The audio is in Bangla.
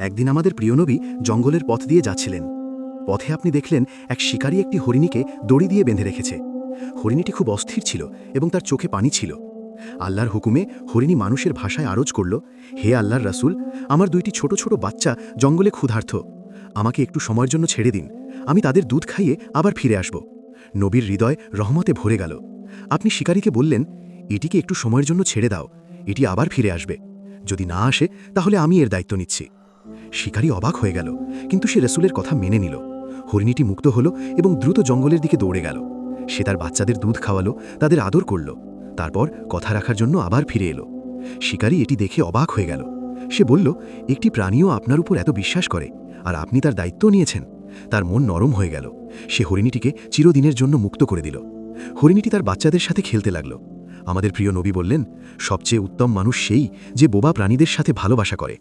একদিন আমাদের প্রিয় নবী জঙ্গলের পথ দিয়ে যাচ্ছিলেন। পথে আপনি দেখলেন এক শিকারী একটি হরিণীকে দড়ি দিয়ে বেঁধে রেখেছে। হরিণীটি খুব অস্থির ছিল এবং তার চোখে পানি ছিল। আল্লাহর হুকুমে হরিণী মানুষের ভাষায় আরজ করল, হে আল্লাহর রাসূল, আমার দুইটি ছোট ছোট বাচ্চা জঙ্গলে ক্ষুধার্ত, আমাকে একটু সময়ের জন্য ছেড়ে দিন, আমি তাদের দুধ খাইয়ে আবার ফিরে আসব। নবীর হৃদয় রহমতে ভরে গেল। আপনি শিকারীকে বললেন, এটিকে একটু সময়ের জন্য ছেড়ে দাও, এটি আবার ফিরে আসবে, যদি না আসে তাহলে আমি এর দায়িত্ব নিচ্ছি। শিকারী অবাক হয়ে গেল, কিন্তু সে রসুলের কথা মেনে নিল। হরিণীটি মুক্ত হল এবং দ্রুত জঙ্গলের দিকে দৌড়ে গেল। সে তার বাচ্চাদের দুধ খাওয়ালো, তাদের আদর করল, তারপর কথা রাখার জন্য আবার ফিরে এলো। শিকারী এটি দেখে অবাক হয়ে গেল। সে বলল, একটি প্রাণীও আপনার উপর এত বিশ্বাস করে, আর আপনি তার দায়িত্ব নিয়েছেন। তার মন নরম হয়ে গেল। সে হরিণীটিকে চিরদিনের জন্য মুক্ত করে দিল। হরিণীটি তার বাচ্চাদের সাথে খেলতে লাগল। আমাদের প্রিয় নবী বললেন, সবচেয়ে উত্তম মানুষ সেই যে বোবা প্রাণীদের সাথে ভালোবাসা করে।